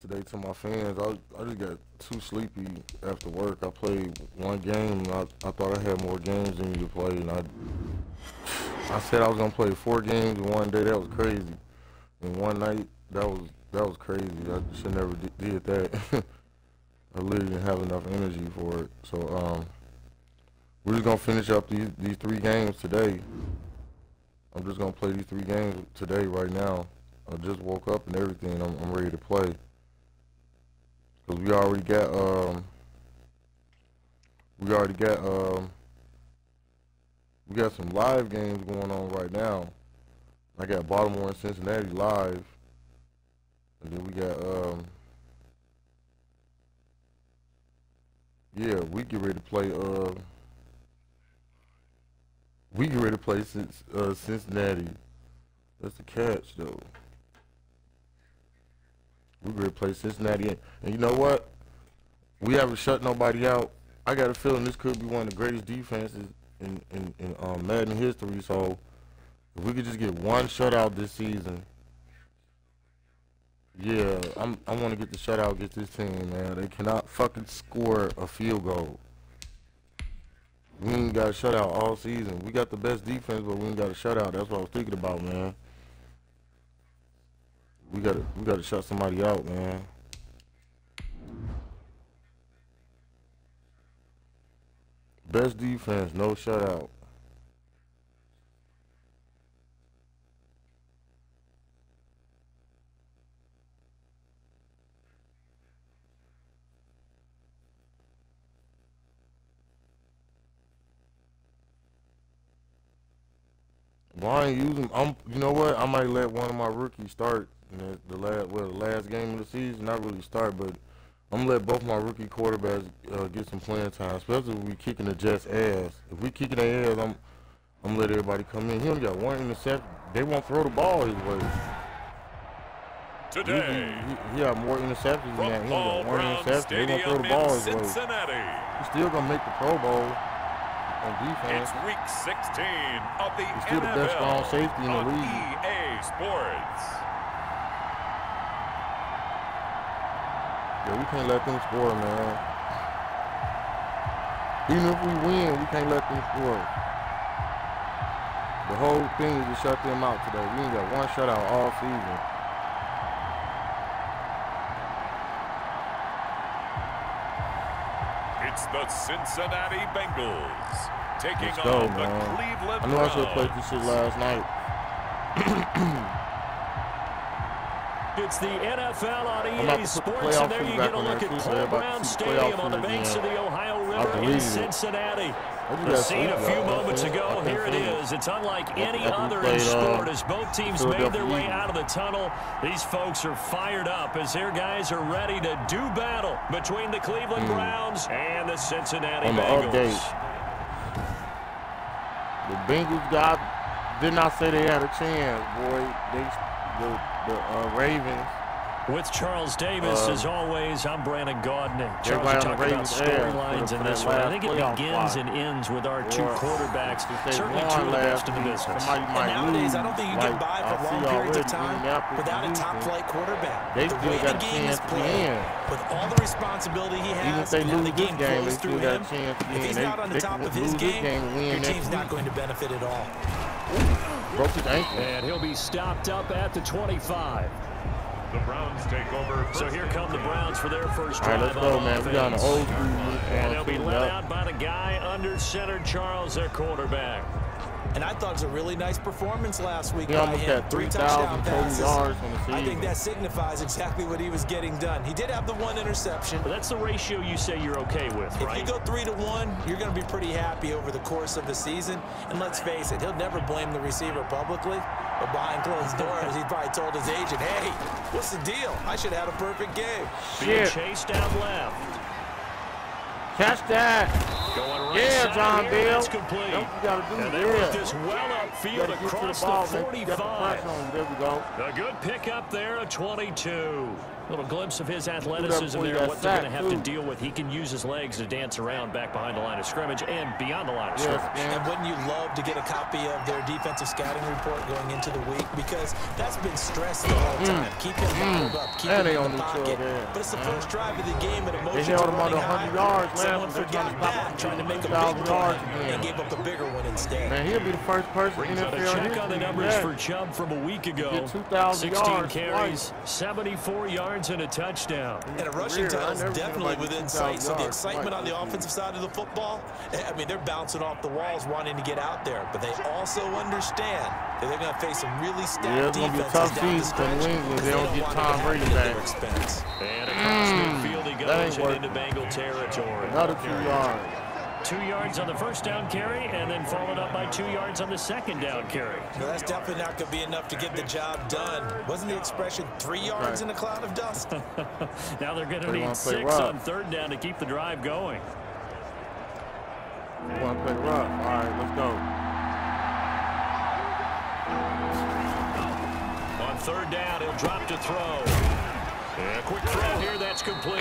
Today to my fans, I just got too sleepy after work. I played one game, and I thought I had more games than me to play, and I said I was gonna play 4 games in one day. That was crazy. And one night, that was crazy. I should never did that. I literally didn't have enough energy for it. So we're just gonna finish up these 3 games today. I'm just gonna play these 3 games today right now. I just woke up and everything. I'm ready to play. Cause we already got some live games going on right now. I got Baltimore and Cincinnati live, and then we got yeah, we get ready to play Cincinnati. That's the catch though. We're going to play Cincinnati, and you know what? We haven't shut nobody out. I got a feeling this could be one of the greatest defenses in Madden history. So if we could just get one shutout this season, yeah, I want to get the shutout against this team, man. They cannot fucking score a field goal. We ain't got a shutout all season. We got the best defense, but we ain't got a shutout. That's what I was thinking about, man. We gotta shut somebody out, man. Best defense, no shutout. Why ain't using? You know what? I might let one of my rookies start. The last game of the season, not really start, but I'm gonna let both my rookie quarterbacks get some playing time, especially if we kicking the Jets' ass. If we kicking their ass, I'm gonna let everybody come in. He only got 1 interception. They won't throw the ball his way. Today, he got more interceptions than that. He only got 1 interception. They won't throw the ball his way. He's still gonna make the Pro Bowl on defense. It's week 16 of the He's still the best strong safety in the league. EA Sports. Yeah, we can't let them score, man. Even if we win, we can't let them score. The whole thing is to shut them out today. We ain't got 1 shutout all season. It's the Cincinnati Bengals taking go, on man. the Cleveland I know I should have played Browns. this shit last night. It's the NFL on EA Sports, and there you get a look at Cole Brown Stadium on the banks of the Ohio River in Cincinnati. The scene a few moments ago, here it is. It's unlike any other in sport as both teams made their way out of the tunnel. These folks are fired up as their guys are ready to do battle between the Cleveland Browns and the Cincinnati Bengals. The Bengals did not say they had a chance, boy. The Ravens. With Charles Davis, as always, I'm Brandon Gaudin. Charles, you talked about storylines in this one. I think it begins and ends with our 2 quarterbacks. Certainly 2 of the best in the business. And nowadays, I don't think you can buy for long periods of time without a top-flight quarterback. They the still way got the a game is chance played, to with all the responsibility he has, even if they and lose the game this game, flows they through still got him, a chance to if he's not on the top of his game, your team's not going to benefit at all. Broke his ankle. And he'll be stopped up at the 25. The Browns take over. So here come the Browns for their first All right, drive. let's go, man. We got an old school uniform. And they'll be led out by the guy under center, Charles, their quarterback. And I thought it was a really nice performance last week. He almost had 3,000 total yards on the season. I think that signifies exactly what he was getting done. He did have the 1 interception. But that's the ratio you say you're okay with, right? If you go 3-1, you're going to be pretty happy over the course of the season. And let's face it, he'll never blame the receiver publicly. But behind closed doors, he probably told his agent, hey, what's the deal? I should have had a perfect game. Being chased out left. Catch that. Going right Yeah, John here, Bill. that's complete. That's what you got to do. And they work this well upfield across the 45. There we go. A good pickup there, a 22. Little glimpse of his athleticism there, what they're going to have to deal with. He can use his legs to dance around back behind the line of scrimmage and beyond the line of scrimmage. And wouldn't you love to get a copy of their defensive scouting report going into the week? Because that's been stressed the whole time. Keep him bottled up, keep him in the pocket. But it's the first drive of the game, and emotions are running high. Someone forgot that, trying to make a big play, and gave up a bigger one instead. Man, he'll be the first person in the NFL. Check on the numbers for Chubb from a week ago. 16 carries, 74 yards, and a touchdown. And a rushing total is definitely within sight. So the excitement on the offensive side of the football, I mean, they're bouncing off the walls wanting to get out there. But they also understand that they're going to face some really stacked defenses down the stretch. They don't get Tom Brady back. And across midfield he goes and into Bengal territory. Another 2 yards. 2 yards on the first down carry, and then followed up by 2 yards on the second down carry. Well, that's definitely not going to be enough to get the job done. Wasn't the expression 3 yards in a cloud of dust? Now they're going to need 6 on third down to keep the drive going. They want to play rough. All right, let's go. On third down, he'll drop to throw. A quick throw here, that's complete.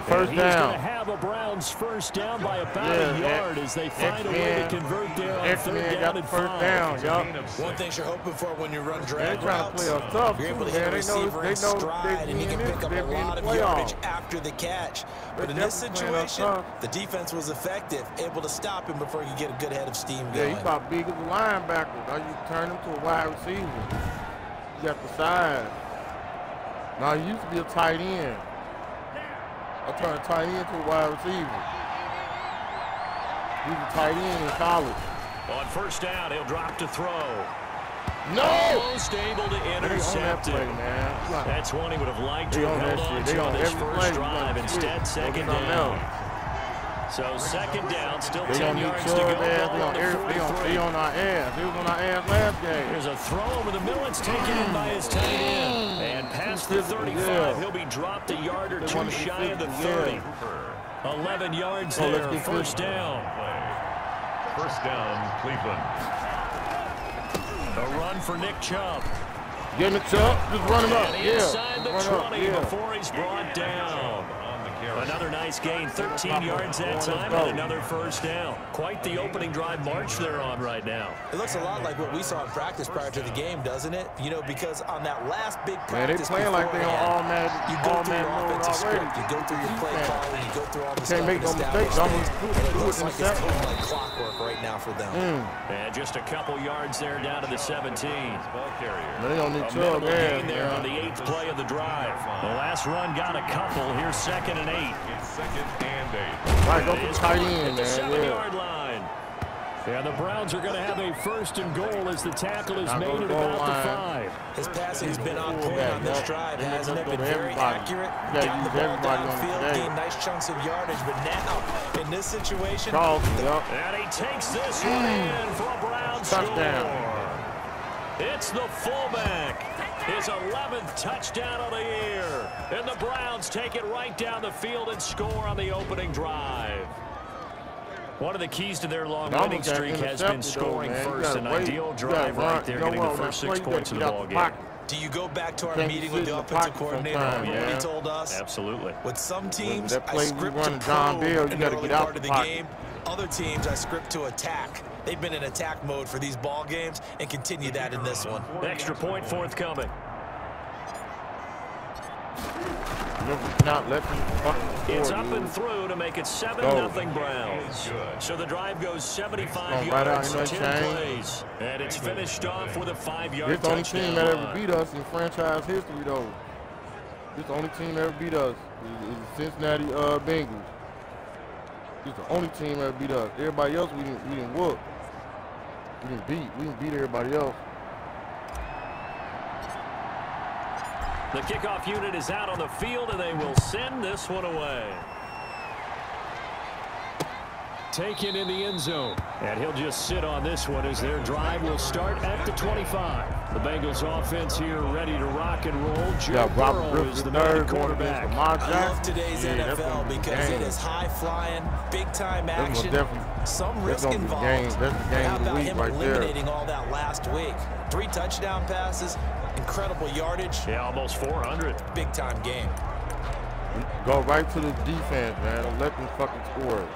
First he's down. He's going to have a Browns first down by about a yard as they find a way to convert there on third down and 5. One thing you're hoping for when you run drag routes, you're able to hit a receiver in stride, and he can pick up a lot of yardage after the catch. But in this situation, the defense was effective, able to stop him before he could get a good head of steam going. Yeah, he's about big as a linebacker. Now you turn him to a wide receiver. You got the size. Now, he used to be a tight end. I turned a tight end to a wide receiver. He was a tight end in college. On first down, he'll drop to throw. No! Almost able to intercept it. That's one he would have liked to have held on to on this first drive. Instead, second down. So second down, still 10 yards to go. They on our ass. They was on our ass last game. There's a throw over the middle. It's taken in by his tight end. And past the 35, he'll be dropped a yard or two shy of the 30. 11 yards there, first down. First down, Cleveland. A run for Nick Chubb. Get him, Chubb. Just run him up. Inside the 20 before he's brought down. Another nice gain, 13 yards that time, and another first down. Quite the opening drive march they're on right now. It looks a lot like what we saw in practice prior to the game, doesn't it? You know, because on that last big practice, they playing like they on all-man you go through your offensive script, you go through your play calling, you go through all the stuff. Can't make no mistakes. It looks like it's going like clockwork right now for them. And just a couple yards there down to the 17. Ball carrier. They don't need Chubb there on the 8th play of the drive. The last run got a couple. Here's 2nd and 8. It's 2nd and 8. All right, go for the tight end, man. 7-yard line. Yeah, the Browns are going to have a first and goal as the tackle is made at about the 5. His passing has been on point on this drive, hasn't it? Been very accurate. Got the ball downfield, gained nice chunks of yardage, but now in this situation, and he takes this one in for a Browns touchdown. It's the fullback. His 11th touchdown of the year. And the Browns take it right down the field and score on the opening drive. One of the keys to their long winning streak has been scoring first. An ideal drive right there, getting the first 6 points of the ball game. Do you go back to our meeting with the offensive coordinator and what he told us? Absolutely. With some teams, I script to probe in the early part of the game. Other teams, I script to attack. They've been in attack mode for these ball games and continue that in this one. Extra point forthcoming. It's up and through to make it 7-0 Browns. So the drive goes 75 yards, 10 plays. And it's finished off with a 5-yard touchdown. This the only team that ever beat us in franchise history, though. This the only team that ever beat us. Is the Cincinnati Bengals. This the only team that ever beat us. Everybody else we didn't whoop. We didn't beat everybody else. The kickoff unit is out on the field, and they will send this one away. Taken in the end zone. And he'll just sit on this one as their drive will start at the 25. The Bengals offense here ready to rock and roll. Joe Burrow is the main quarterback. I love today's NFL because it is high-flying, big-time action, some risk involved. That's the game How of the about week him right eliminating all that last week? 3 touchdown passes, Incredible yardage. Yeah, almost 400. Big-time game. Go right to the defense, man. Don't let them fucking score.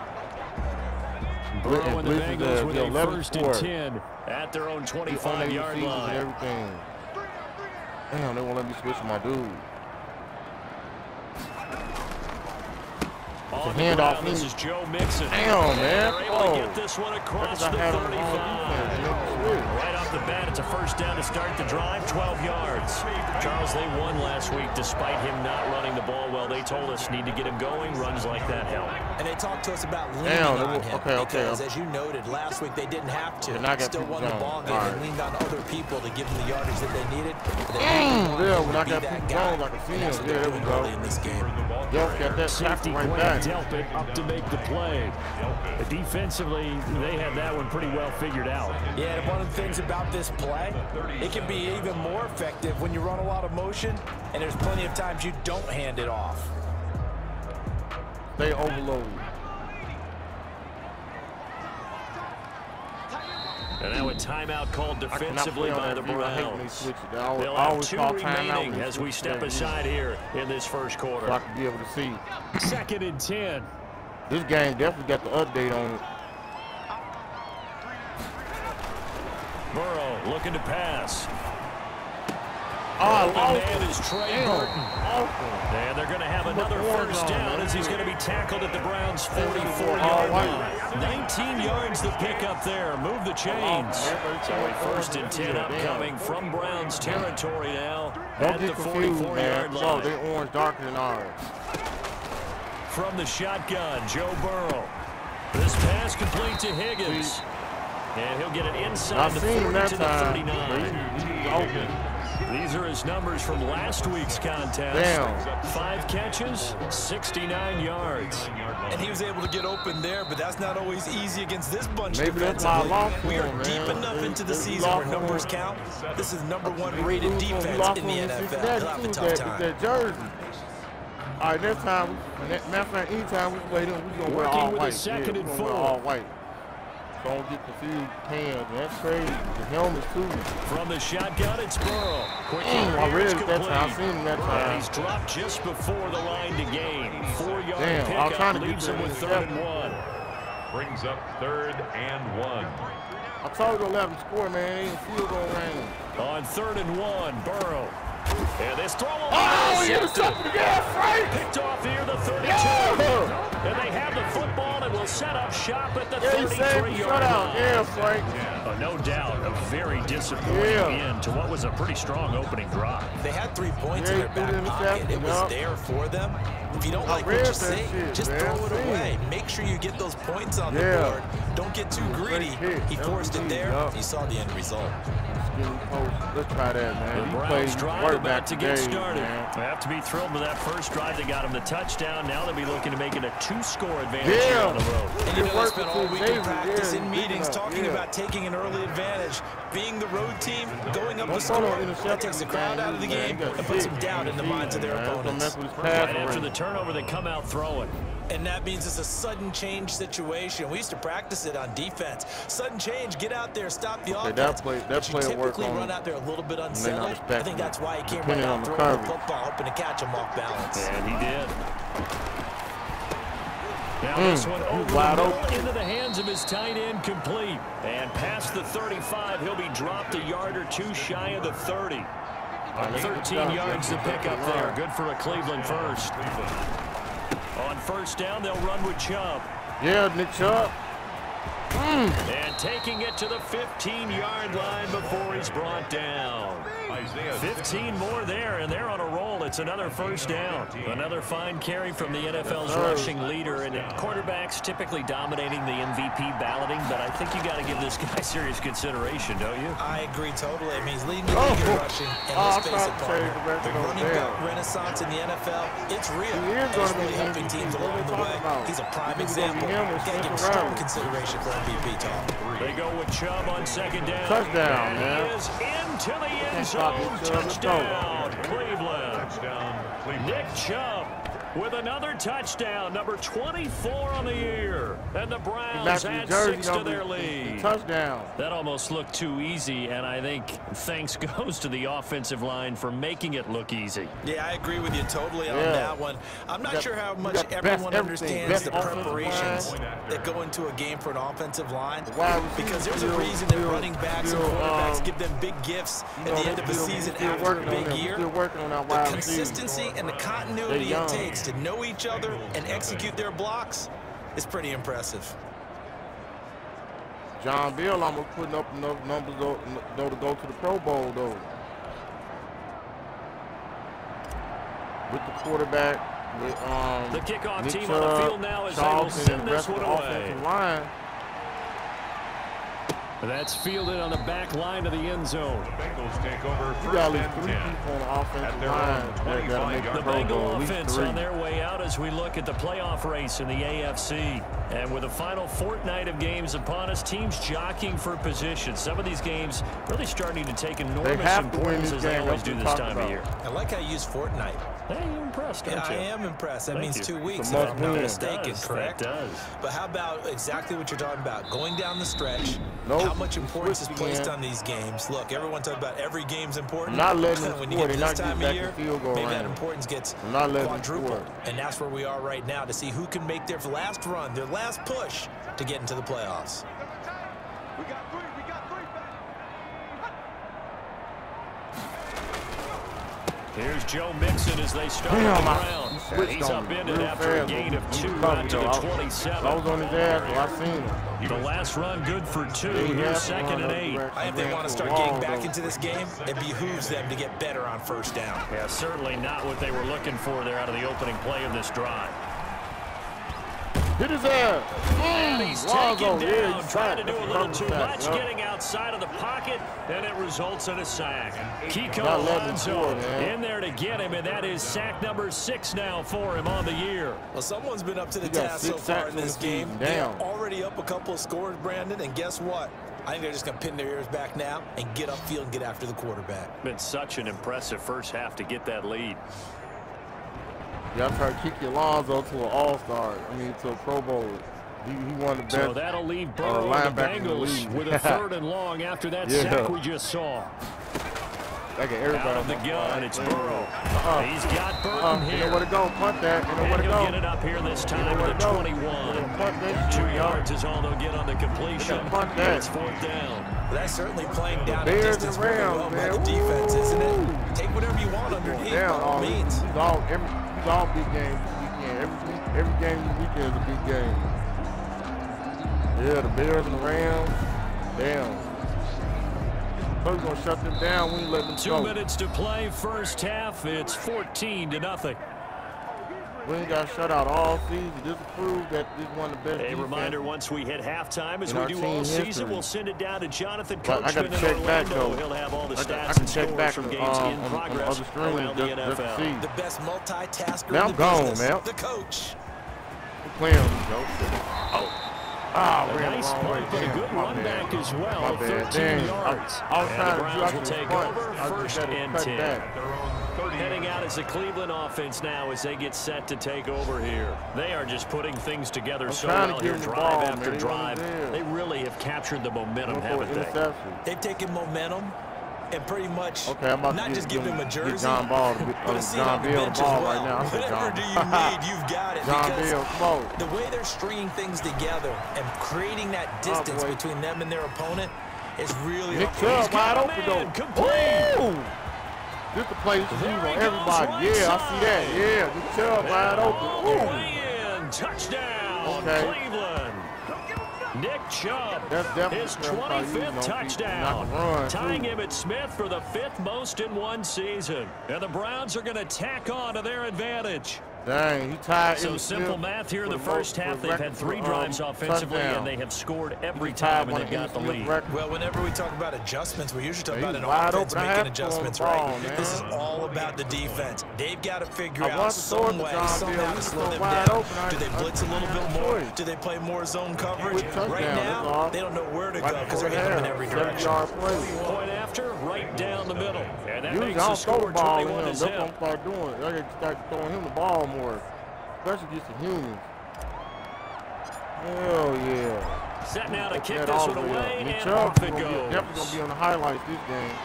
Burrow and the Bengals with a 1st and 10 at their own 25-yard line. And everything. Damn, they won't let me switch my dude. On the ground, this is Joe Mixon. Damn, man. They're able to get this one across the 35. Right off the bat, it's a 1st down to start the drive, 12 yards. Charles, they won last week despite him not running the ball well. They told us need to get him going. Runs like that help. And they talked to us about leaning on him because, as you noted, last week they didn't have to. Still won the ball game and leaned on other people to give them the yardage that they needed. But they yeah, when I got people going, I can see him. Yeah, there we go. In this game. Yep, got that tackle right back. Delpit up to make the play. Defensively, they had that one pretty well figured out. Yeah, and one of the things about this play, it can be even more effective when you run a lot of motion, and there's plenty of times you don't hand it off. They overload. And now a timeout called defensively by the Browns. They'll have 2 remaining as we step aside here in this 1st quarter. So I can be able to see. 2nd and 10. This game definitely got the update on it. Burrow looking to pass. Oh, man is Trey Burton. And they're going to have another 1st down as he's going to be tackled at the Browns' 44-yard line. 19 yards to pick up there. Move the chains. So a 1st and 10 upcoming from Browns territory now at the 44-yard line. Oh, they orange darker than ours. From the shotgun, Joe Burrow. This pass complete to Higgins. And he'll get it inside the 40 to the 39. These are his numbers from last week's contest. Damn. 5 catches, 69 yards. And he was able to get open there, but that's not always easy against this bunch defensively. We are deep enough into the season where numbers count. This is #1 rated defense in the NFL. They'll have a tough time. That jersey. All right, next time, matter of fact, anytime we play them, we're going to wear all white. 2nd and 4. All white. Don't get confused. Hands, that's crazy. The helmets, too. From the shotgun, it's Burrow. Quick I read it that time. I seen him that time. And he's dropped just before the line to gain. 4-yard pickup leaves him with 3rd and 1. Brings up 3rd and 1. I told you to let him score, man. Ain't field goal range. On 3rd and 1, Burrow. And this throw. Oh, he intercepted again, Frank! Picked off here, the 32. Yeah. And they have the football and will set up shop at the 33-yard line. Yeah, Frank. No doubt, a very disappointing end to what was a pretty strong opening drive. They had 3 points in their back pocket. It was there for them. If you don't like what you see, just throw it away. Make sure you get those points on the board. Don't get too greedy. He forced it there. You saw the end result. Let's try that, man. The Browns drive about to get started. They have to be thrilled with that 1st drive. They got him the touchdown. Now they'll be looking to make it a 2-score advantage here on the road. And you know, they spent all week in practice in meetings talking about taking an early advantage. Being the road team, going up the score, that takes the crowd out of the game and puts some doubt in the minds of their opponents. Right after the turnover, they come out throwing. And that means it's a sudden change situation. We used to practice it on defense. Sudden change, get out there, stop the offense. That play typically run out there a little bit unsettled. I think that's why he came right out throwing the football, hoping to catch him off balance. And he did. Now this one over the middle into the hands of his tight end, complete. And past the 35, he'll be dropped a yard or 2 shy of the 30. 13 yards to pick up there. Good for a Cleveland 1st. On 1st down, they'll run with Chubb. Yeah, Nick Chubb. And taking it to the 15-yard line before he's brought down. 15 more there, and they're on a roll. It's another 1st down. Another fine carry from the NFL's rushing leader, and quarterbacks typically dominating the MVP balloting, but I think you got to give this guy serious consideration, don't you? I agree totally. I mean, he's leading the league in rushing, and let's face it, partner, the running back renaissance in the NFL, it's real. It's really helping teams along the way. He's a prime example. Got to give him strong consideration for MVP talk. They go with Chubb on 2nd down. Touchdown, man. He is into the end zone. Touchdown, Cleveland. Nick Chubb with another touchdown, number 24 on the year. And the Browns add 6 to their lead. Touchdown. That almost looked too easy, and I think thanks goes to the offensive line for making it look easy. Yeah, I agree with you totally on that one. I'm not sure how much everyone understands the preparations that go into a game for an offensive line, because there's a reason that running backs and quarterbacks give them big gifts at the end of the season after a big year. The consistency and the continuity it takes to know each other and execute their blocks is pretty impressive. John Bill almost putting up enough numbers though to go to the Pro Bowl though. With the quarterback, with the kickoff Nick team on the field now as they will send this one away. Line. That's fielded on the back line of the end zone. The Bengals take over You got at least 3 people on the offensive line that'll make the Pro Bowl. Bengal offense on their way out as we look at the playoff race in the AFC. And with the final fortnight of games upon us, teams jockeying for position. Some of these games really starting to take enormous importance as they always do this time of year. I like how you use fortnight. Hey, you're impressed, aren't you? I am impressed. That means 2 weeks, if if I'm not mistaken, correct? That does. But how about exactly what you're talking about? Going down the stretch, how much importance is placed on these games? Look, everyone talks about every game's important. Not letting them when you score, get this time of year, maybe that range. importance gets Not letting quadrupled. And that's where we are right now to see who can make their last run, their last push to get into the playoffs. We got three. Here's Joe Mixon as they start the round. He's up in it after a gain of 2 out to the 27. I was on his ass, so I seen him. The last run good for 2. Here's 2nd and 8. If they want to start getting back into this game, it behooves them to get better on first down. Yeah, certainly not what they were looking for there out of the opening play of this drive. Hit his ass. And he's taken down, trying to do a little too much, getting outside of the pocket, and it results in a sack. Kiko Alonso in there to get him, and that is sack number 6 now for him on the year. Well, someone's been up to the task so far in this game. They're already up a couple of scores, Brandon, and guess what? I think they're just going to pin their ears back now and get upfield and get after the quarterback. Been such an impressive first half to get that lead. Y'all try to kick Alonso to an all-star, to a Pro Bowl. He won the best. So that'll leave Burrow and the Bengals with a 3rd and long after that sack we just saw. Out of the gun, it's Burrow. He's got Burton here. You know where to go, punt that. You know where to go. He'll get it up here this time to the 21. 2 yards is all they'll get on the completion. It's 4th down. Well, that's certainly playing down a distance very well by the defense, isn't it? Take whatever you want underneath, by all means. He's all big games this weekend. Every game this weekend is a big game. Yeah, the Bears and the Rams. Damn. So we're going to shut them down. We ain't letting them go. 2 minutes to play first half. It's 14-0. We ain't got shut out all season. This proves that this is one of the best. A reminder, once we hit halftime, as we do all season, we'll send it down to Jonathan Coachman in Orlando. He'll have all the stats and scores from games in progress around the NFL. The best multitasker in the business, the coach. We're playing him, a nice punt, but a good run back as well, 13 yards. And the Browns will take over 1st and 10. Heading out as the Cleveland offense now as they get set to take over here. They are just putting things together so well here, drive after drive. They really have captured the momentum, haven't they? They've taken momentum and pretty much not just give him a jersey, but a seat on the bench as well. Whatever do you need, you've got it. Because the way they're stringing things together and creating that distance between them and their opponent is really wide open though. Complete. This the play to leave on everybody. Yeah, I see that. Yeah, Nick Chubb wide open. Touchdown, Cleveland. Nick Chubb, his 25th touchdown, tying Emmitt Smith for the 5th most in one season. And the Browns are going to tack on to their advantage. Dang, he tied. So simple math here in the first half. They've had 3 drives offensively, and they have scored every time, and they've got the lead. Well, whenever we talk about adjustments, we usually talk about an offense making adjustments, right? This is all about the defense. They've got to figure out some way, somehow to slow them down. Do they blitz a little bit more? Do they play more zone coverage? Right now, they don't know where to go because they're hitting them in every direction. Point after, right down the middle. And that makes the score 21-0. That's what I'm start doing. I got to start throwing him the ball more. especially against the humans. Hell yeah. Set now to kick this one away, and off it goes. Definitely going to be on the highlights this game.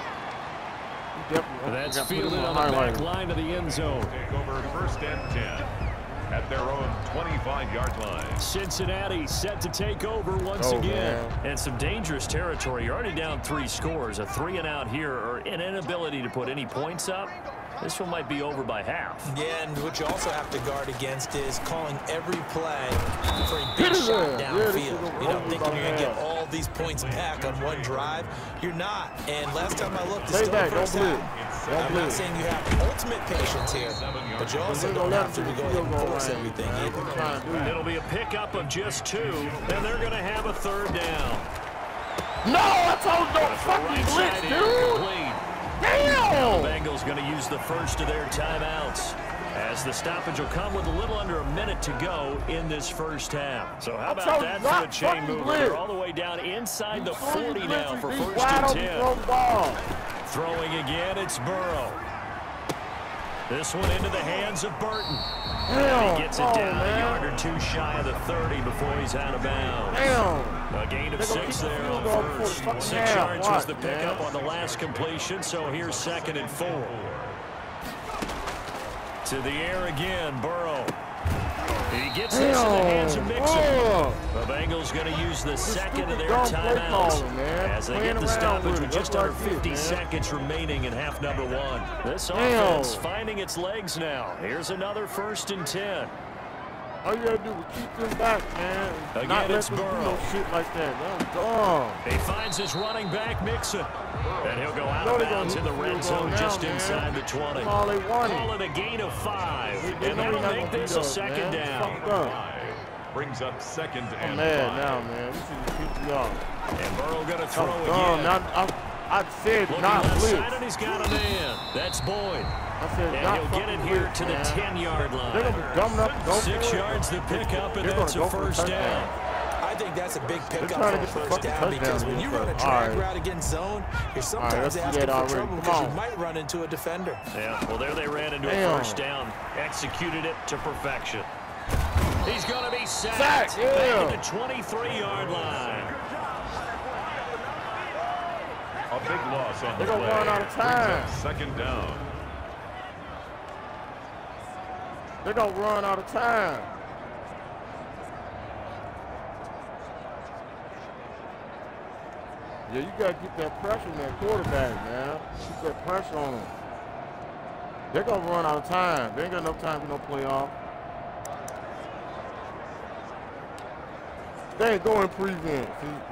That's fielded on the back line of the end zone. Take over 1st and 10 at their own 25-yard line. Cincinnati set to take over once again. Man. And some dangerous territory. You're already down 3 scores. A 3-and-out here, or an inability to put any points up. This one might be over by half. Yeah, and what you also have to guard against is calling every play for a big shot downfield. You know, thinking you're going to get all these points back on one drive. You're not. And last time I looked, it's still the first half. I'm not saying you have ultimate patience here, but you also don't have to go ahead and force everything either. It'll be a pickup of just 2, and they're going to have a 3rd down. No, I told you don't fucking blitz, dude. Damn! The Bengals going to use the first of their timeouts, as the stoppage will come with a little under a minute to go in this first half. So how about that for a chain move? They're all the way down inside the 40 now for 1st and 10. Throwing again, it's Burrow. This one into the hands of Burton. He gets it down a yard or 2 shy of the 30 before he's out of bounds. A gain of 6 there on first. 6 yards was the pickup on the last completion, so here's 2nd and 4. To the air again, Burrow. He gets this in the hands of Mixon. The Bengals going to use the 2nd of their timeouts as they get the stoppage with just under 50 seconds remaining in half number 1. This offense finding its legs now. Here's another 1st and 10. All you gotta do is keep them back, man. Again, not it's let them Burrow. do no shit like that. That's dumb. He finds his running back, Mixon. And he'll go out of bounds in the red zone just inside the 20. That's all they wanted. Call it a gain of 5. And that'll make this a 2nd down. Brings up 2nd and I'm mad 5. now, man. We should have kicked you off. And Burrow going to throw again. again. I said Looking not left blitz. side, and he's got a man. That's Boyd. I said And not he'll get it here blitz, to the man. 10-yard line. They're going to be dumbing up and go 6 for it. yards the pickup, and They're that's gonna a go for the 1st down. I think that's a big pickup trying for to a get the first fucking down because touchdown when you here, run a but drag all right. route against zone, you're sometimes let's see asking that for already. trouble Come because you on. might run into a defender. Yeah, well, there they ran into a first down. Executed it to perfection. He's going to be sacked. Back at the 23-yard line. A big loss on the They're going to run out of time. 2nd down. They're going to run out of time. Yeah, you got to get that pressure on that quarterback, man. Keep that pressure on him. They're going to run out of time. They ain't got enough time for no playoff. They ain't going prevent.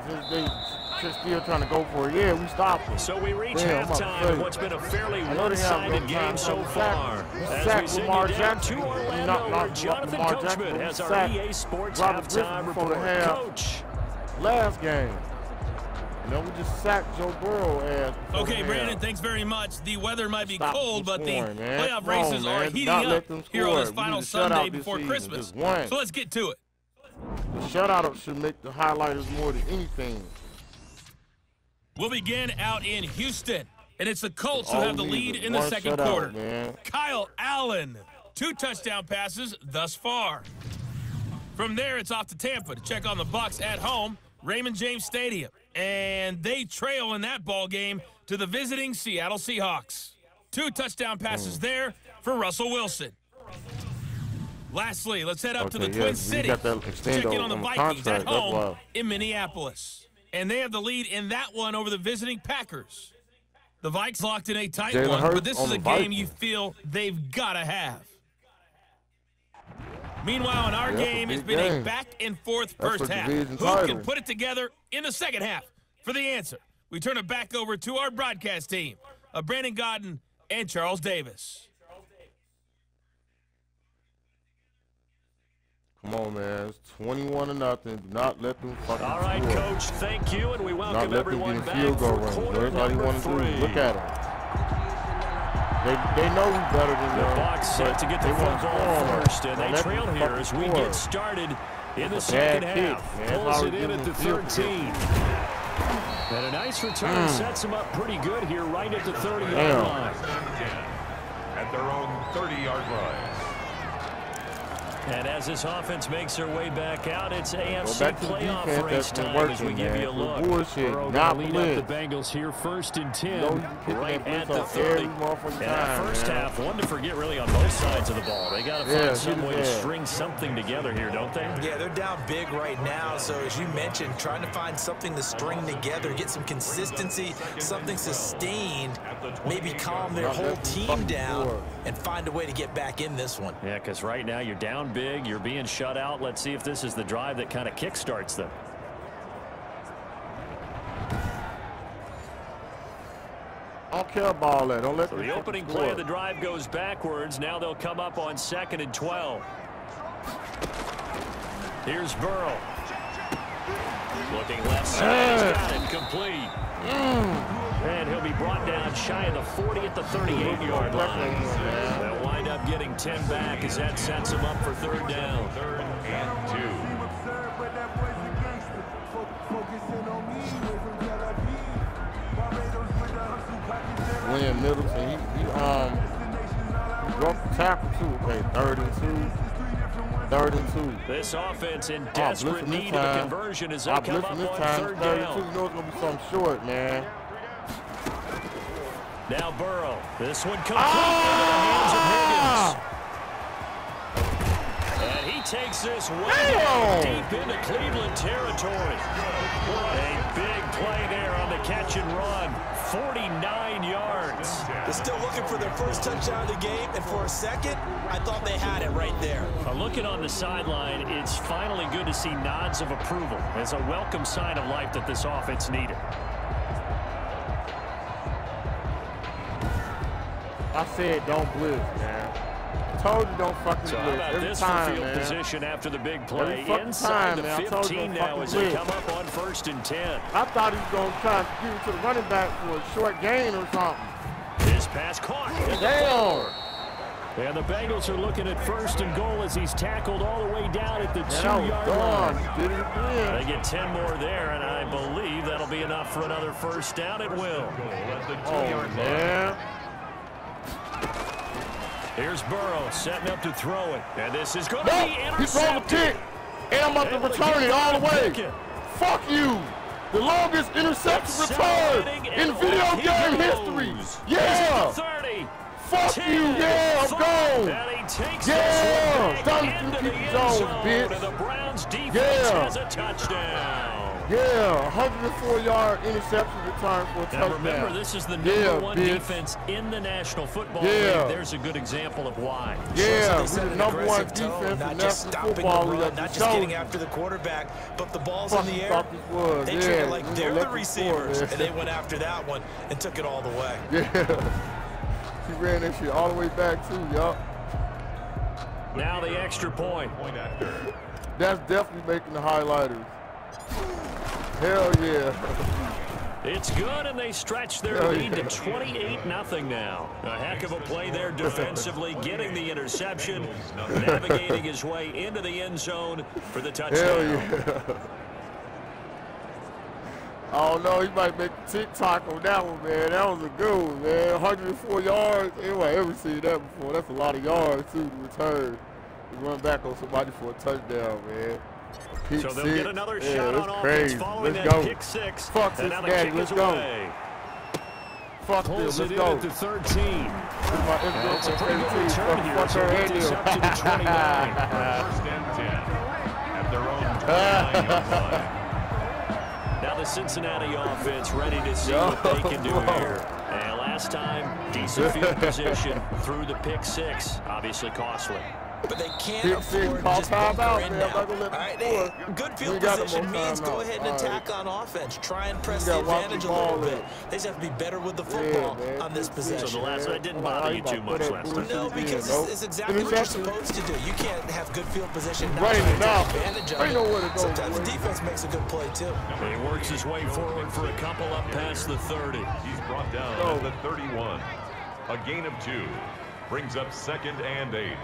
Since they still trying to go for it. Yeah, we stopped them. So we reach halftime in what's been a fairly one-sided game so far. As we send you down to Orlando, where Jonathan Coachman has our EA Sports halftime report. Coach. Last game. You know, we just sacked Joe Burrow ass. Okay, Brandon, thanks very much. The weather might be cold, but the playoff races are heating up here on this final Sunday before Christmas. So let's get to it. The shutout should make the highlighters more than anything. We'll begin out in Houston, and it's the Colts who have the lead in the second quarter. Man. Kyle Allen, 2 touchdown passes thus far. From there, it's off to Tampa to check on the Bucs at home, Raymond James Stadium. And they trail in that ball game to the visiting Seattle Seahawks. 2 touchdown passes there for Russell Wilson. Lastly, let's head up to the Twin Cities to check in on the Vikings at home in Minneapolis. And they have the lead in that one over the visiting Packers. The Vikes locked in a tight one, but this is a game you feel they've got to have. Meanwhile, in our game, it's been a back-and-forth first half. Who can put it together in the second half? For the answer, we turn it back over to our broadcast team of Brandon Godden and Charles Davis. Come on, man. It's 21-0. Do not let them fucking All right, score. Coach, thank you, and we welcome everyone back for quarter number 3. Look at them. They know we're better than them. The Bucs set to get the football first, and they trail here as we get started in the second half. Pulls it in at the 13. And a nice return sets them up pretty good here right at the 30-yard line. At their own 30-yard line. And as this offense makes their way back out, it's AFC playoff race time as we give you a look. Burrow going to lead up the Bengals here, 1st and 10, right at the 30. And that first half, one to forget really on both sides of the ball. They got to find some way to string something together here, don't they? Yeah, they're down big right now. So as you mentioned, trying to find something to string together, get some consistency, something sustained, maybe calm their whole team down and find a way to get back in this one. Yeah, because right now you're down big, you're being shut out. Let's see if this is the drive that kind of kickstarts them. I don't care about all that. Don't let the opening play of the drive goes backwards. Now they'll come up on 2nd and 12. Here's Burrow. Looking left side. He's got it complete. And he'll be brought down shy of the 40 at the 38-yard line. They'll wind up getting 10 back as that sets them up for 3rd down. 3rd and 2. William Middleton, he broke the tackle too. Okay, 3rd and 2. 3rd and 2. This offense in desperate need of a conversion as they come up on 3rd down. You know it's going to be something short, man. Now Burrow. This one complete into the hands of Higgins. And he takes this way deep into Cleveland territory. A big play there on the catch and run. 49 yards. They're still looking for their first touchdown of the game, and for a second, I thought they had it right there. Looking on the sideline, it's finally good to see nods of approval. It's a welcome sign of life that this offense needed. I said don't blitz, man. I told you don't fucking blitz. How about this for field position after the big play? Inside the 15 now as they come up on 1st and 10. I thought he was going to try to give it to the running back for a short gain or something. His pass caught. Damn. And the Bengals are looking at 1st and goal as he's tackled all the way down at the 2-yard line. Did it again. They get 10 more there, and I believe that'll be enough for another 1st down. It will. Man. Here's Burrow setting up to throw it. And this is going to be intercepted. He's throwing the kick. And I'm about to return it all the way. Fuck you. The longest interception return in video game history. Yeah. 30. Fuck 10, you. Yeah, I'm gone. And he takes yeah. Done into the end zone, bitch. And the Browns defense has a touchdown. Yeah, 104-yard interception return for a touchdown. Now remember, this is the #1 defense in the National Football League. There's a good example of why. Yeah, we're the #1 defense in National Football League. Not just getting after the quarterback, but the ball's in the air. They treat it like they're the receivers, and they went after that one and took it all the way. Yeah, he ran that shit all the way back too, yup. Now the extra point. That's definitely making the highlighters. Hell yeah. It's good, and they stretch their lead to 28-0 now. A heck of a play there defensively, getting the interception, navigating his way into the end zone for the touchdown. Hell yeah. I don't know, he might make a TikTok on that one, man. That was a good one, man. 104 yards. Anybody ever seen that before? That's a lot of yards, too, to return. To run back on somebody for a touchdown, man. So they'll get another shot on offense following that kick 6. Fuck this, Daddy. Let's go. Fuck this. Let's go. To 13. That's a pretty good return here. So he gets us up to the 29. 1st and 10 at their own 29-yard line. Now the Cincinnati offense ready to see what they can do here. And last time, decent field position through the pick 6. Obviously costly. But they can't afford to just bunker in now. All right, good field position means go ahead and attack on offense. Try and press the advantage a little bit. They just have to be better with the football on this possession. So the last one didn't bother you too much last time. No, because it's exactly what you're supposed to do. You can't have good field position, not take advantage of it. Sometimes the defense makes a good play, too. He works his way forward for a couple up past the 30. He's brought down at the 31. A gain of 2. Brings up 2nd and 8.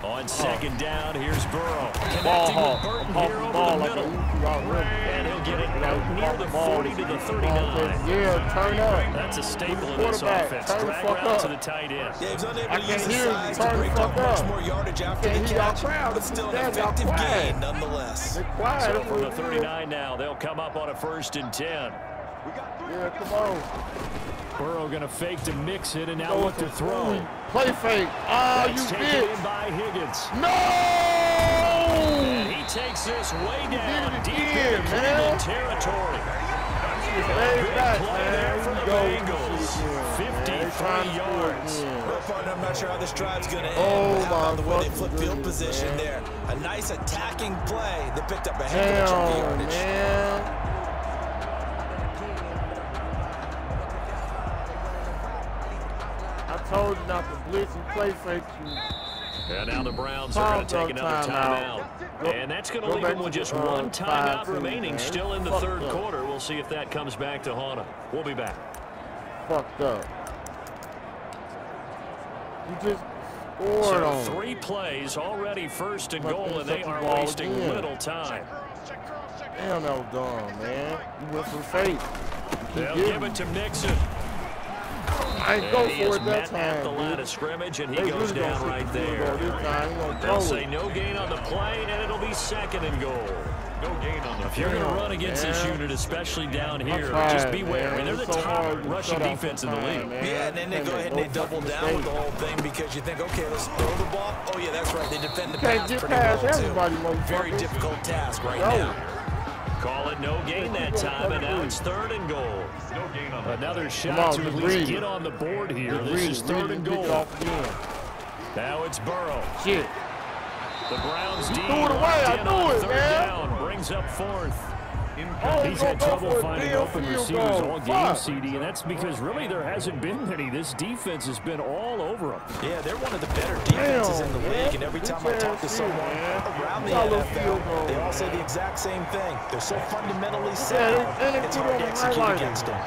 On second down, here's Burrow. Ball Connecting with hawk. Burton Off here the over ball the like middle. And he'll get it out near the 40 to the 39. Yeah, turn up. That's a staple in this Quarterback, offense. turn the Drag fuck route up. to the tight end. Yeah, he's unable I to can use his hear you. size Turn to the break fuck up much up. more yardage after Can't the hear y'all catch, crowd. but still an Y'all effective quiet. gain nonetheless. They're quiet. So That's from what the it is. 39 now, they'll come up on a 1st and 10. Yeah, come on. Burrow going to fake to mix it, and now Throw look it to to throw. Boone. Play fake. Ah, you That's taken bitch. in by Higgins. No! And he takes this way did down it deep again, into man. Cleveland territory. Just laid Big back, play man. there for the Go. Bengals. 53 yards. Well, partner, I'm not sure how this drive's going to end. Oh, but how about the my way they fucking flip field goodness, position man. there? A nice attacking play that picked up a heck of a chunk of Damn, yardage. man. I told you not to blitz and play fake you. And now the Browns are going to take another timeout. And that's going to leave them with just one timeout remaining still in the third quarter. We'll see if that comes back to haunt them. We'll be back. Fucked up. You just scored So on 3 plays, already 1st and goal, and they are Ball wasting again. little time. Damn, that was dumb, man. You went for fake. They'll give it to Mixon. I ain't And go he for is it that met at time, the line dude. of scrimmage, and he They goes really down gonna right shoot the field goal there. this time. He gonna They'll throw say it. no gain on the play, and it'll be 2nd and goal. No gain on the If you're going to Damn, run against this man. unit, especially down here, tried, just beware. man. I mean, they're the It's so top hard to rushing shut out defense in the sometimes, league. man. Yeah, and then they go ahead and they double down with the whole thing because you think, okay, let's throw the ball. Oh, yeah, that's right. They defend the Can't pass get pretty past well, everybody, too. motherfucker. Very difficult task right Go. now. Call it no gain that time, and now it's 3rd and goal. No gain on the Another Come shot on, to at just least read get it. on the board here. Just This read is it. 3rd Read and it. Pick goal. off again. Now it's Burrow. Shit. The Browns D threw it away. locked I in knew on it, 3rd man. down, brings up 4th. Oh, He's go had trouble for a finding damn open field receivers goal. all game, Fuck. CD, and that's because really there hasn't been many. This defense has been all over them. Yeah, they're one of the better defenses in the league, and every time I talk to someone around the NFL, they all say the exact same thing. They're so fundamentally sound, it's hard to execute against them.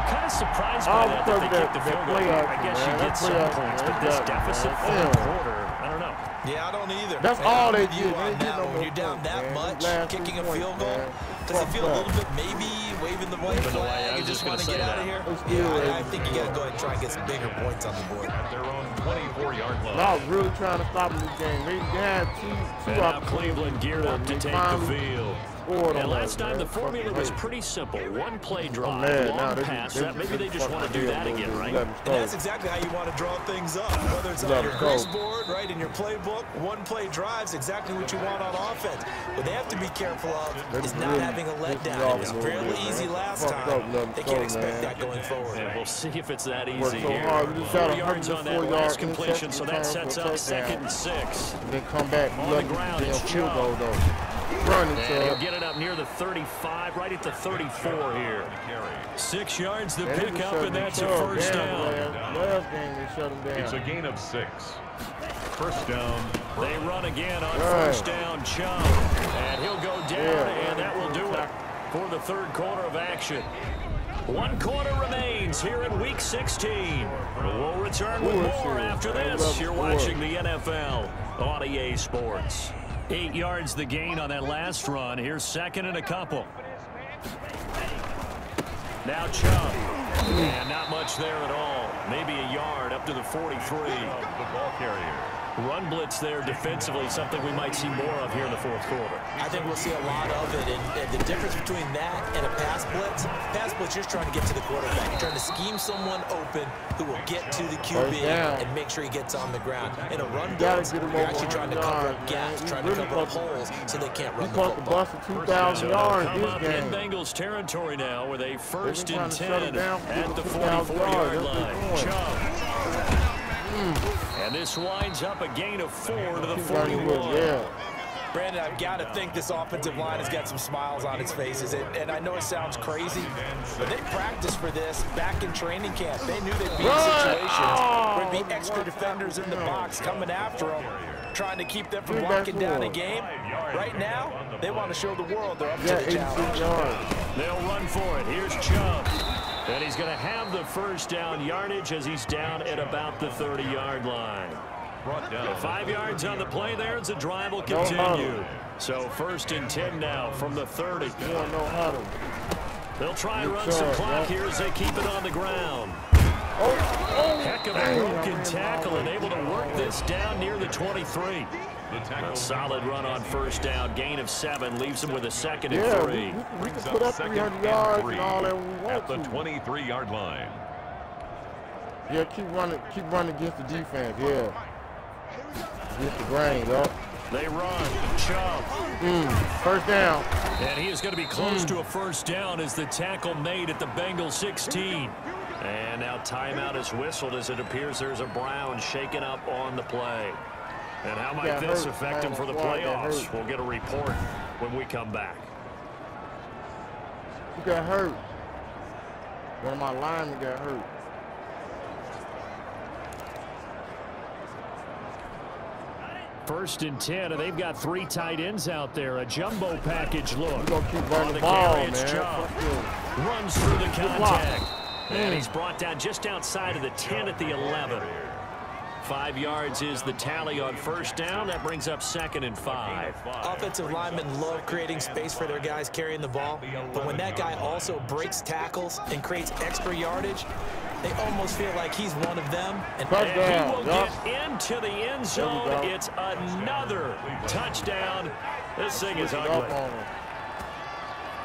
Kind of surprised by that they kicked the field goal. I guess you get some points, but this deficit third quarter, I don't know. Yeah, I don't either. That's And all I'm they with you did. on They that did no one. When more you're down points, that man. much, Last kicking a 2 field points, goal, man. does it feel a Fucked little bit maybe waving the white Waving the white, I flag was and just just want to gonna get say out of that. here? Let's do it. Yeah, I think you got to go ahead and try and get some bigger points on the board. at their own 24-yard line. I was really trying to stop them this game. They had two And now opportunities. Cleveland geared up to They take the finally field. scored And on last us, time the man. formula Fucking was hate. pretty simple. One play drive, mad long now. pass. Maybe they just want to do that again, right? Let them And that's go. exactly how you want to draw things up. Whether it's Let on your them go. grease board, right, in your playbook, one-play drives exactly what you want on offense. What they have to be careful of is not having a letdown. It was fairly easy last time. They can't expect that going forward. And we'll see if it's that Worked easy so here. hard. We just 4 got yards on that 104 last yard completion, so that interception sets return up for a 2nd and 6. Then come back. On Let the ground, them it's field Chubb. goal, though. Running, And he'll Chubb. get it up near the 35, right at the 34 here. 6 yards to Man, they pick just up, shut and that's a Chubb 1st down. down. Last game, they shut him down. It's a gain of 6. 1st down. They run again on Right. 1st down, Chubb. And he'll go down, and that will do it for the third quarter of action. 1 quarter remains here in Week 16. We'll return with more after this. You're watching the NFL on EA Sports. 8 yards the gain on that last run. Here's 2nd and a couple. Now Chubb. And not much there at all. Maybe a yard up to the 43. The ball carrier. Run blitz there defensively, something we might see more of here in the fourth quarter. I think we'll see a lot of it, and the difference between that and a pass blitz, you're just trying to get to the quarterback. You're trying to scheme someone open who will get to the QB and make sure he gets on the ground. In a run blitz, you're actually trying to cover up gaps, trying to cover up holes so they can't run the He football. busted 2,000 yards Come this up in game. Bengals territory now with a 1st and trying to shut 10 him down at the 2,000 yards. 44-yard That's line. what they're Chubb. And this winds up a gain of 4 to the 41. Yeah. Brandon, I've got to think this offensive line has got some smiles on its faces. And I know it sounds crazy, but they practiced for this back in training camp. They knew they'd be in situations where there'd be extra defenders in the box coming after them, trying to keep them from locking down a game. Right now, they want to show the world they're up to the challenge. They'll run for it. Here's Chubb. And he's going to have the first down yardage as he's down at about the 30-yard line. 5 yards on the play there as the drive will continue. So 1st and 10 now from the 30. They'll try and run some clock here as they keep it on the ground. Heck of a broken tackle and able to work this down near the 23. A solid run on 1st down. Gain of 7 leaves him with a 2nd and 3. We can put up 300 yards and all that we want at the 23-yard line. Yeah, keep running against the defense. Yeah. Against the grain, though. They run. Chubb. 1st down. And he is going to be close to a 1st down as the tackle made at the Bengals 16. And now timeout is whistled as it appears there's a Brown shaken up on the play. And how might this affect him for the playoffs? We'll get a report when we come back. Who got hurt? One of my linemen got hurt. First and 10, and they've got 3 tight ends out there. A jumbo package look. We're going to keep running the ball, man. Runs through the contact. And he's brought down just outside of the 10 at the 11. 5 yards is the tally on 1st down. That brings up 2nd and 5. Offensive linemen love creating space for their guys carrying the ball. But when that guy also breaks tackles and creates extra yardage, they almost feel like he's one of them. And he will get into the end zone. It's another touchdown. This thing is ugly.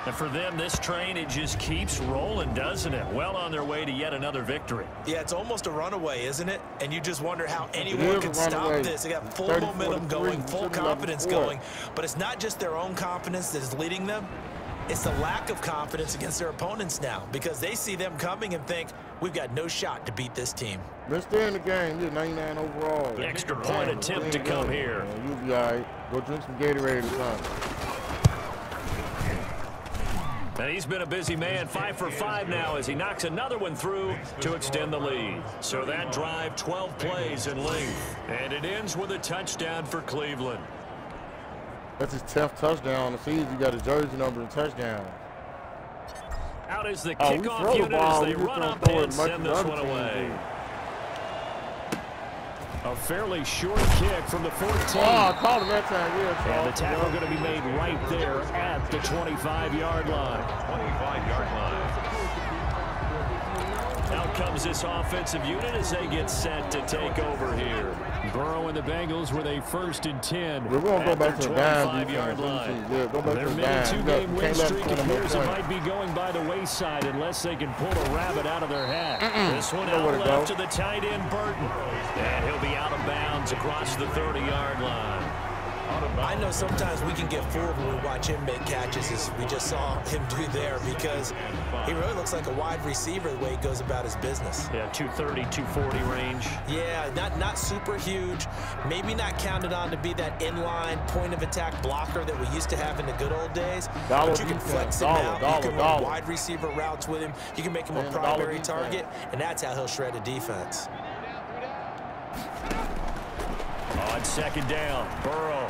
And for them, this train, it just keeps rolling, doesn't it? Well on their way to yet another victory. Yeah, it's almost a runaway, isn't it? And you just wonder how anyone can stop this. They got full momentum going, full confidence going. But it's not just their own confidence that is leading them. It's the lack of confidence against their opponents now because they see them coming and think, we've got no shot to beat this team. Let's stay in the game. You're 99 overall. The extra point attempt to come here. You'll be all right. Go drink some Gatorade or something. And he's been a busy man, 5 for 5 now as he knocks another one through to extend the lead. So that drive, 12 plays in length. And it ends with a touchdown for Cleveland. That's his 10th touchdown. It sees you got a jersey number and touchdown. Out is the kickoff unit as they run up and send this one away. A fairly short kick from the 14. Oh, I called him that time, yeah. And the tackle going to be made right there at the 25-yard line. 25-yard line. Out comes this offensive unit as they get set to take over here. Burrow and the Bengals with a 1st and 10 We're going to go back to the 25-yard line. Yeah, go back Their to the mid-2-game win streak appears it might be going by the wayside unless they can pull a rabbit out of their hat. This one out left to the tight end, Burton. And he'll be out of bounds across the 30-yard line. I know sometimes we can get fooled when we watch him make catches, as we just saw him do there, because he really looks like a wide receiver the way he goes about his business. Yeah, 230, 240 range. Yeah, not super huge. Maybe not counted on to be that inline point-of-attack blocker that we used to have in the good old days. But you can flex him out. You can run wide receiver routes with him. You can make him a primary target, and that's how he'll shred a defense. On 2nd down, Burrow.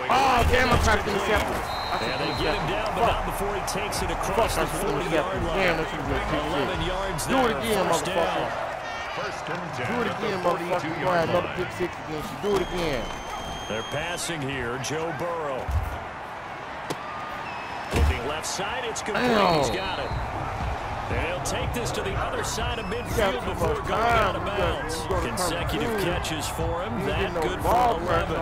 Oh, damn, I'm trying to intercept him. And they get him down, but not before he takes it across the 40-yard line. Damn, that's 11 yards there. Do it again, motherfucker. First and 10. Do it again, motherfucker. Go ahead, another pick 6 against you. Do it again. They're passing here, Joe Burrow. Looking left side, it's complete. He's got it. And he'll take this to the other side of midfield before going out of bounds. Consecutive catches for him. That good for 11.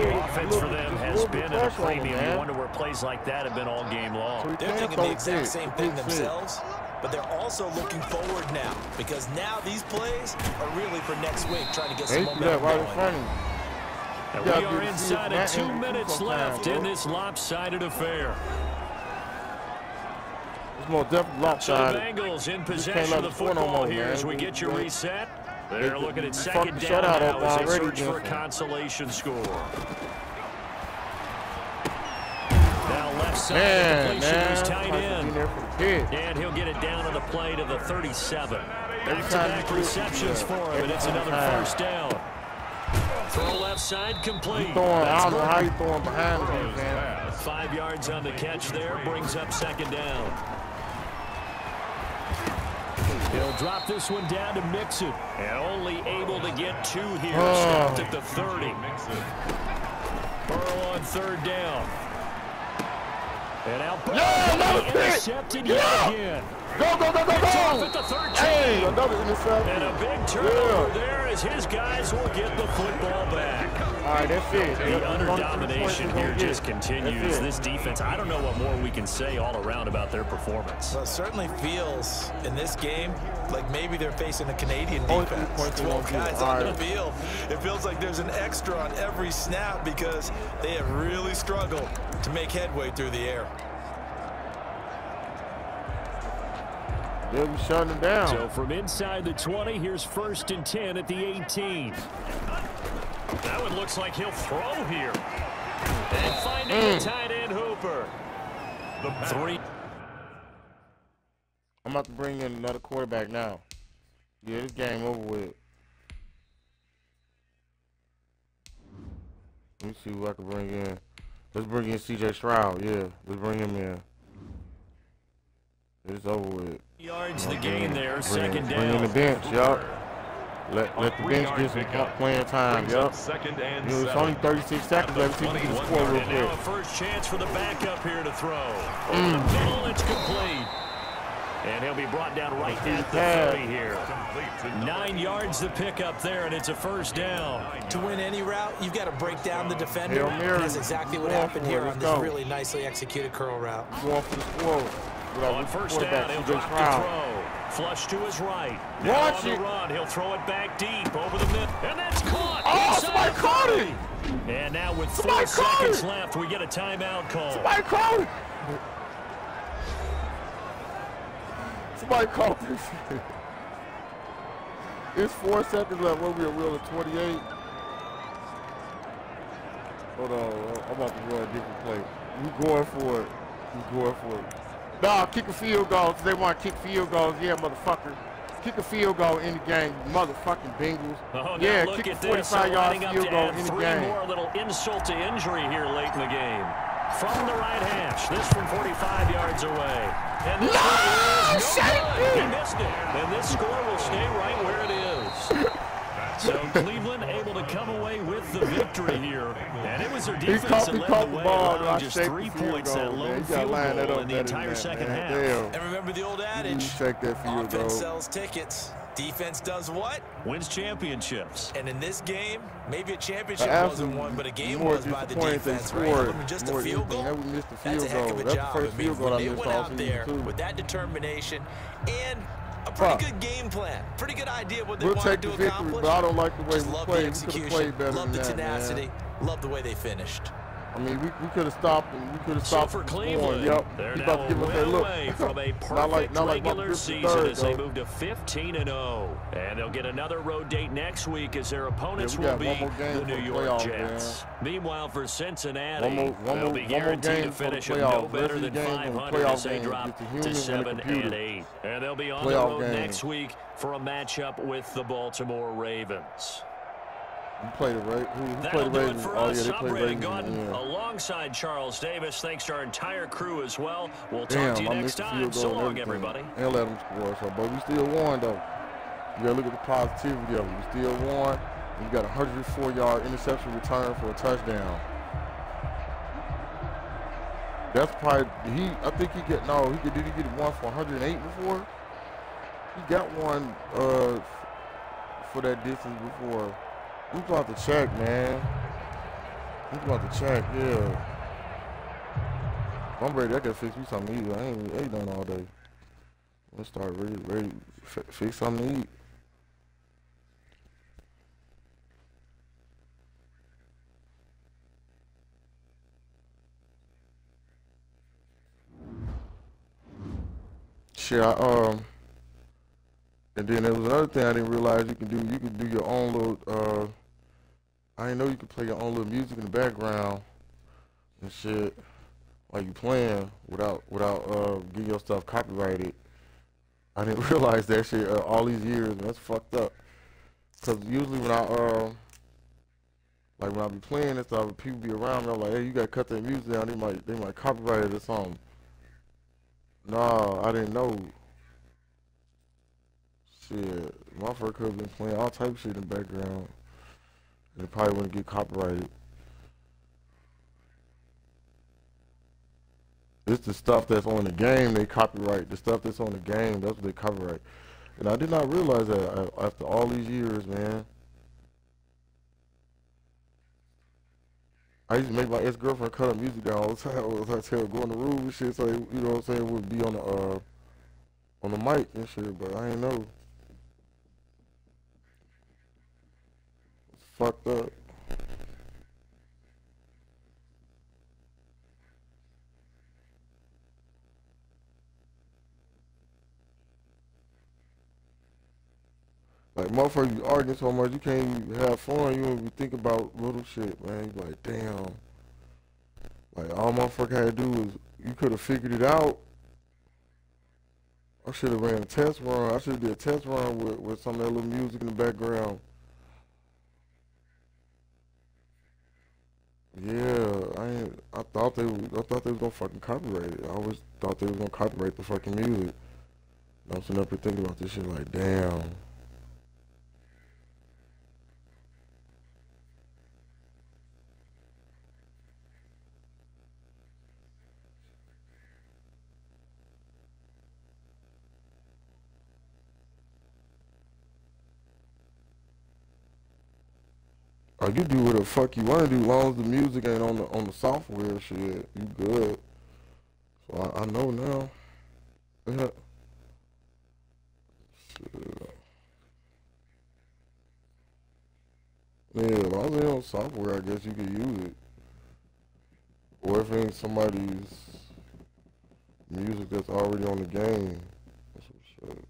The offense for them has been at a premium. You wonder where plays like that have been all game long. They're thinking the exact same thing themselves, but they're also looking forward now, because now these plays are really for next week, trying to get some momentum going. And we are inside of 2 minutes left in this lopsided affair. More definitely lopsided. So the Bengals in possession of the football here as we get your reset. They're looking at 2nd down now as they search for a consolation score. Now left side completion is tight end. And he'll get it down on the play to the 37. Back-to-back receptions for him, and it's another 1st down. Throw left side complete. I don't know how you throwing behind him, man. 5 yards on the catch there, brings up 2nd down. He'll drop this one down to Mixon. And only able to get 2 here. Stopped at the 30. Burrow on 3rd down. And out Burrow intercepted yet again. Go! At the 13. Hey, another interception. And a big turnover there as his guys will get the football back. All right, that's it. The utter domination here just continues. This defense, I don't know what more we can say all around about their performance. Well, it certainly feels in this game like maybe they're facing a Canadian defense. 12 guys on the field. It feels like there's an extra on every snap because they have really struggled to make headway through the air. They'll be shutting them down. So from inside the 20, here's 1st and 10 at the 18. That one looks like he'll throw here. And finding the tight end Hooper. The 3. I'm about to bring in another quarterback now. Yeah, this game over with. Let me see who I can bring in. Let's bring in C.J. Stroud. Yeah, let's bring him in. It's over with. Yards the gain there, 2nd down. Bring in the bench, yup. Let the bench get some playing time, yup. It's only 36 seconds left. See if we can score real quick. Now a first chance for the backup here to throw. Over the middle, it's complete. And he'll be brought down right at the 30 here. 9 yards to pick up there, and it's a 1st down. To win any route, you've got to break down the defender. That's exactly what happened here on this really nicely executed curl route. Going for the score. On 1st down, he'll drop the throw. Flush to his right. Now on the run, he'll throw it back deep over the middle. And that's caught. Oh, somebody caught it. And now with 4 seconds left, we get a timeout call. Somebody caught it. Somebody caught this shit. It's 4 seconds left. What we are wheel at 28. Hold on. I'm about to run a different play. We going for it. We going for it. Nah, kick a field goal. They want to kick field goals. Yeah, motherfucker. Kick a field goal in the game, motherfucking Bengals. Oh, yeah, look kick a at this. 45-yard field goal in the 3 game. more, little insult to injury here late in the game. From the right hash, this from 45 yards away. And this one is no good. He missed it. And this score will stay right where it is. So Cleveland able to come away with the victory here. And it was their defense that led the way, allowing just 3 points, that lone field goal in the entire second half. And remember the old adage, offense sells tickets. Defense does what? Wins championships. And in this game, maybe a championship wasn't won, but a game was by the defense, right? I mean, just a field goal, that's a heck of a job. I mean, when they went out there with that determination and a pretty good game plan, pretty good idea what they wanted to accomplish. But I don't like the way we played. We could have played better than that, love the tenacity, love the way they finished. I mean, we could have stopped and we could have stopped. So for Cleveland, they're he's now about to give us that away from a perfect regular season as they move to 15-0. And they'll get another road date next week as their opponents will be the New York Jets. Meanwhile, for Cincinnati, they'll be guaranteed to finish no better than 500 as they drop to 7-8. And they'll be on the road next week for a matchup with the Baltimore Ravens. Who played the Ravens? That'll do it for us. I'm Brandon Gordon alongside Charles Davis. Thanks to our entire crew as well. We'll talk to you next time. So long, everybody. And let them score. So, but we still won, though. You got to look at the positivity of it. We still won. We got a 104-yard interception return for a touchdown. That's probably I think he get did he get one for 108 before? He got one for that distance before. We about to check, man. We about to check, yeah. I'm ready. I gotta fix me something to eat. I ain't done all day. Let's start ready. Fix something to eat. Shit, and then there was another thing I didn't realize you can do. You can do your own little. I didn't know you could play your own little music in the background and shit while you playing without getting your stuff copyrighted. I didn't realize that shit all these years, and that's fucked up. Cause usually when I be playing and stuff, people be around me, I'm like, hey, you gotta cut that music down. They might copyright it or something. Nah, I didn't know. Shit, motherfucker could have been playing all type of shit in the background. And it probably wouldn't get copyrighted. It's the stuff that's on the game they copyright. The stuff that's on the game, that's what they copyright. And I did not realize that after all these years, man. I used to make my ex-girlfriend cut her music down all the time. I tell her go in the room and shit, so you know what I'm saying, would be on the mic and shit, but I ain't know. It's fucked up. Like, motherfucker, you arguing so much, you can't even have fun. You don't even think about little shit, man. You be like, damn. Like, all motherfucker had to do was, you could have figured it out. I should have ran a test run. I should have did a test run with some of that little music in the background. Yeah, I thought they was gonna fucking copyright it. I always thought they was gonna copyright the fucking music. I'm sitting up here thinking about this shit like, damn. Or you do what the fuck you want to do, as long as the music ain't on the software shit. You good. So I know now. Yeah. Shit. Yeah, as long as it ain't on software, I guess you could use it. Or if it ain't somebody's music that's already on the game. That's some shit.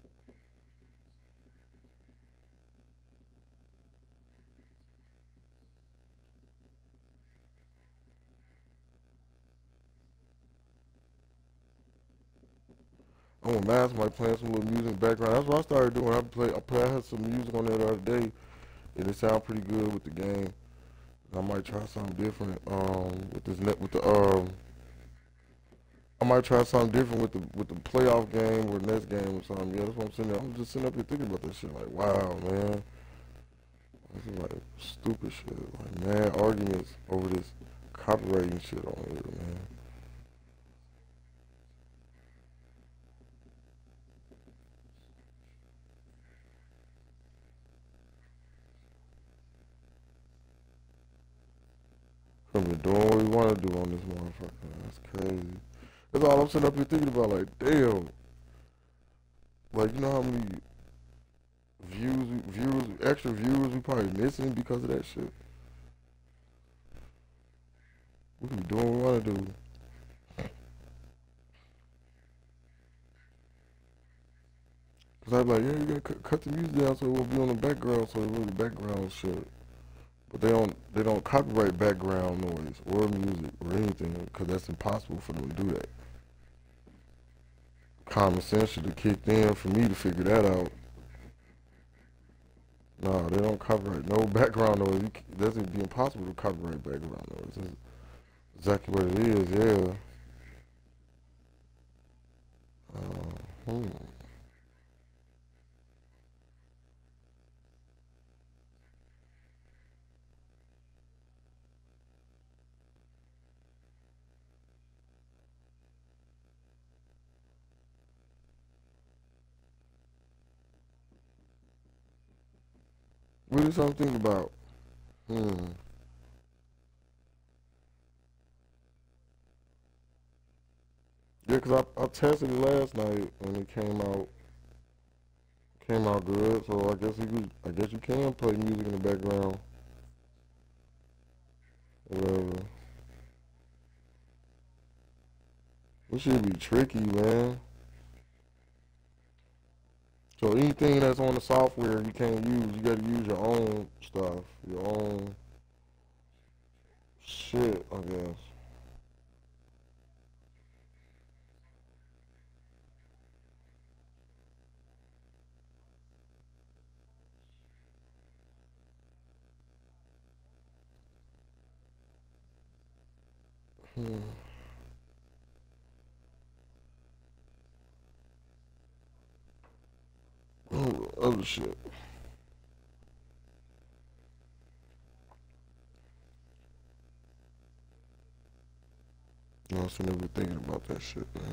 I want mad somebody playing some little music in the background. That's what I started doing. I had some music on there the other day, and it sounded pretty good with the game. I might try something different I might try something different with the playoff game or the next game or something. Yeah, that's what I'm sitting there. I'm just sitting up here thinking about that shit. Like, wow, man. This is like stupid shit. Like mad arguments over this copywriting shit on here, man. We've been doing what we want to do on this motherfucker. That's crazy. That's all I'm sitting up here thinking about. Like, damn. Like, you know how many extra viewers we probably missing because of that shit. We be doing what we want to do. Cause I be like, yeah, you gotta cut the music down so it won't be on the background, so it will be background shit. But they don't copyright background noise or music or anything because that's impossible for them to do that. Common sense should have kicked in for me to figure that out. No, they don't copyright no background noise. That's be impossible to copyright background noise. That's exactly what it is. Yeah. What is something about? Yeah, cause I tested it last night and it came out good. So I guess you can play music in the background, whatever. It should be tricky, man. So anything that's on the software you can't use. You gotta use your own stuff, your own shit, I guess. other shit. You know, so never thinking about that shit, man.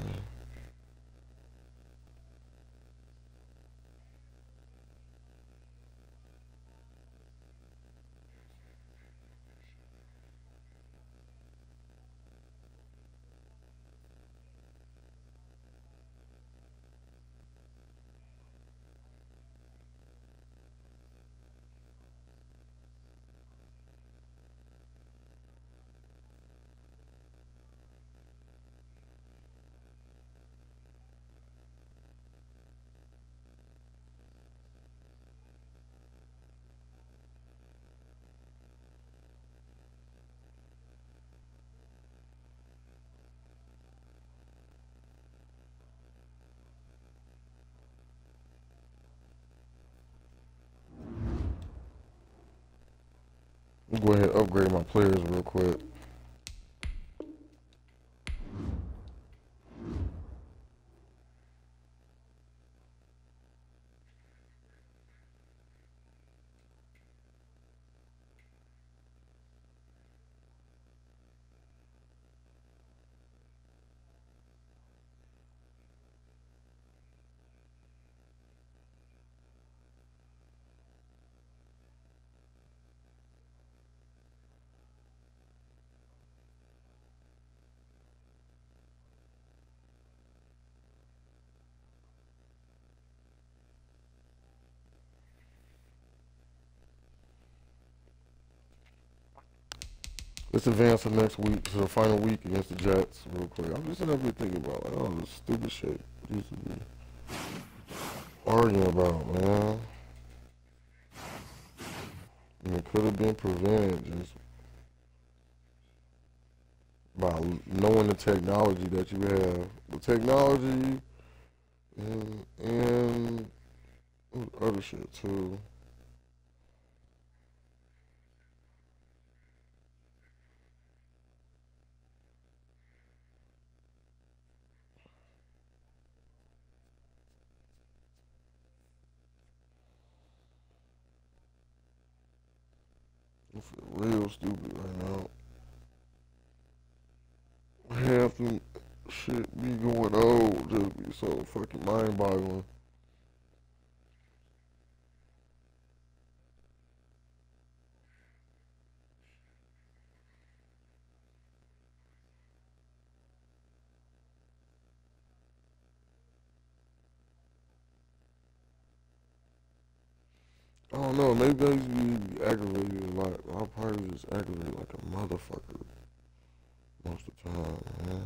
Let me go ahead and upgrade my players real quick. Let's advance to next week, to the final week against the Jets, real quick. I'm just sitting up here thinking about, like, all this stupid shit we used to be arguing about, man. And it could have been prevented just by knowing the technology that you have. The technology and other shit, too. I feel real stupid right now. Half the shit be going on just be so fucking mind-boggling. I don't know, maybe I used to be aggravated a lot. I'll probably just aggravate like a motherfucker most of the time, man.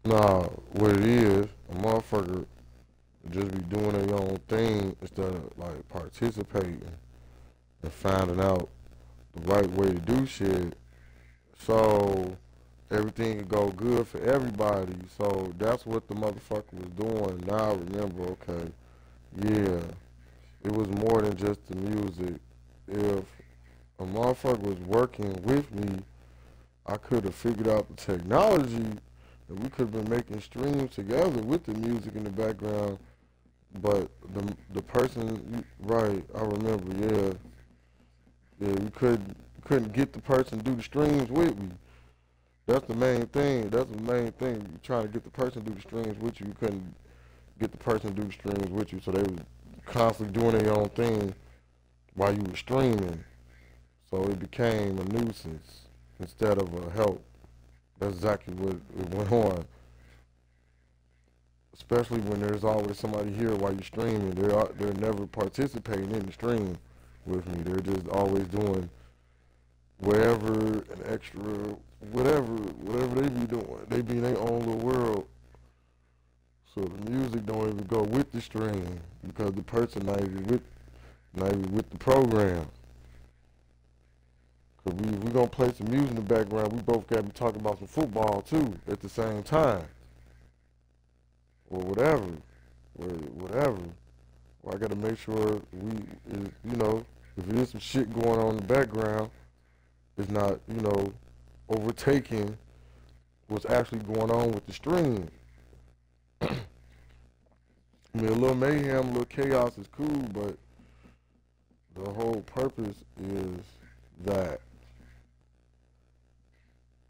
Nah, what it is, a motherfucker just be doing their own thing instead of like participating and finding out the right way to do shit. So everything can go good for everybody. So that's what the motherfucker was doing. Now I remember, okay, yeah, it was more than just the music. If a motherfucker was working with me, I could have figured out the technology and we could have been making streams together with the music in the background. But the person, right, I remember, yeah, we couldn't get the person to do the streams with me. That's the main thing. That's the main thing. You're trying to get the person to do the streams with you. You couldn't get the person to do the streams with you. So they was constantly doing their own thing while you were streaming. So it became a nuisance instead of a help. That's exactly what it went on. especially when there's always somebody here while you're streaming. They're never participating in the stream with me. They're just always doing wherever an extra, whatever they be doing. They be in their own little world. So the music don't even go with the stream because the person not even with the program. Cause we gonna play some music in the background. We both gotta be talking about some football too at the same time, or whatever. Well, I gotta make sure you know, if there's some shit going on in the background, it's not, you know, overtaking what's actually going on with the stream. I mean, a little mayhem, a little chaos is cool, but the whole purpose is that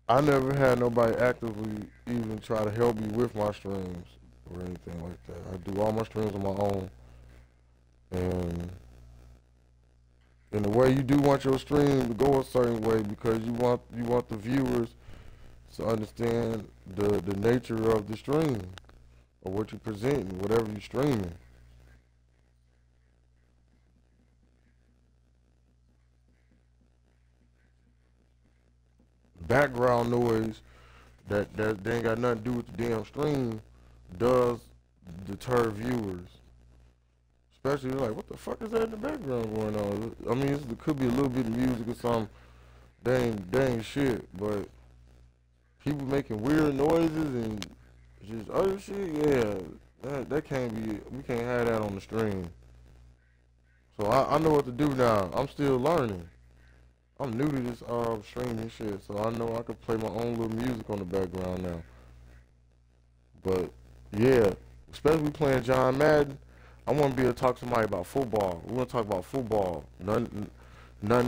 I never had nobody actively even try to help me with my streams or anything like that. I do all my streams on my own. And in the way you do want your stream to go a certain way because you want the viewers to understand the nature of the stream or what you're presenting, whatever you're streaming. Background noise that ain't got nothing to do with the damn stream does deter viewers. Especially like, what the fuck is that in the background going on? I mean, it could be a little bit of music or something. They ain't shit, but people making weird noises and just other shit, yeah, that can't be, we can't have that on the stream. So I know what to do now. I'm still learning. I'm new to this streaming shit, so I know I can play my own little music on the background now. But yeah, especially playing John Madden, I want to be able to talk to somebody about football. We want to talk about football. Nothing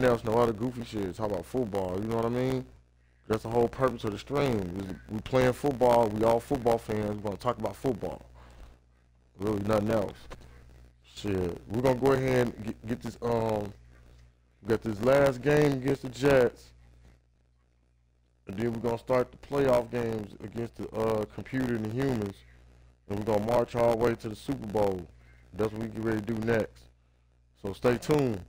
else, no other goofy shit. Talk about football, you know what I mean? That's the whole purpose of the stream. We playing football, we all football fans, we're going to talk about football. Really nothing else. Shit, we're going to go ahead and get this, we got this last game against the Jets. And then we're going to start the playoff games against the computer and the humans. And we're going to march all the way to the Super Bowl. That's what we get ready to do next. So stay tuned.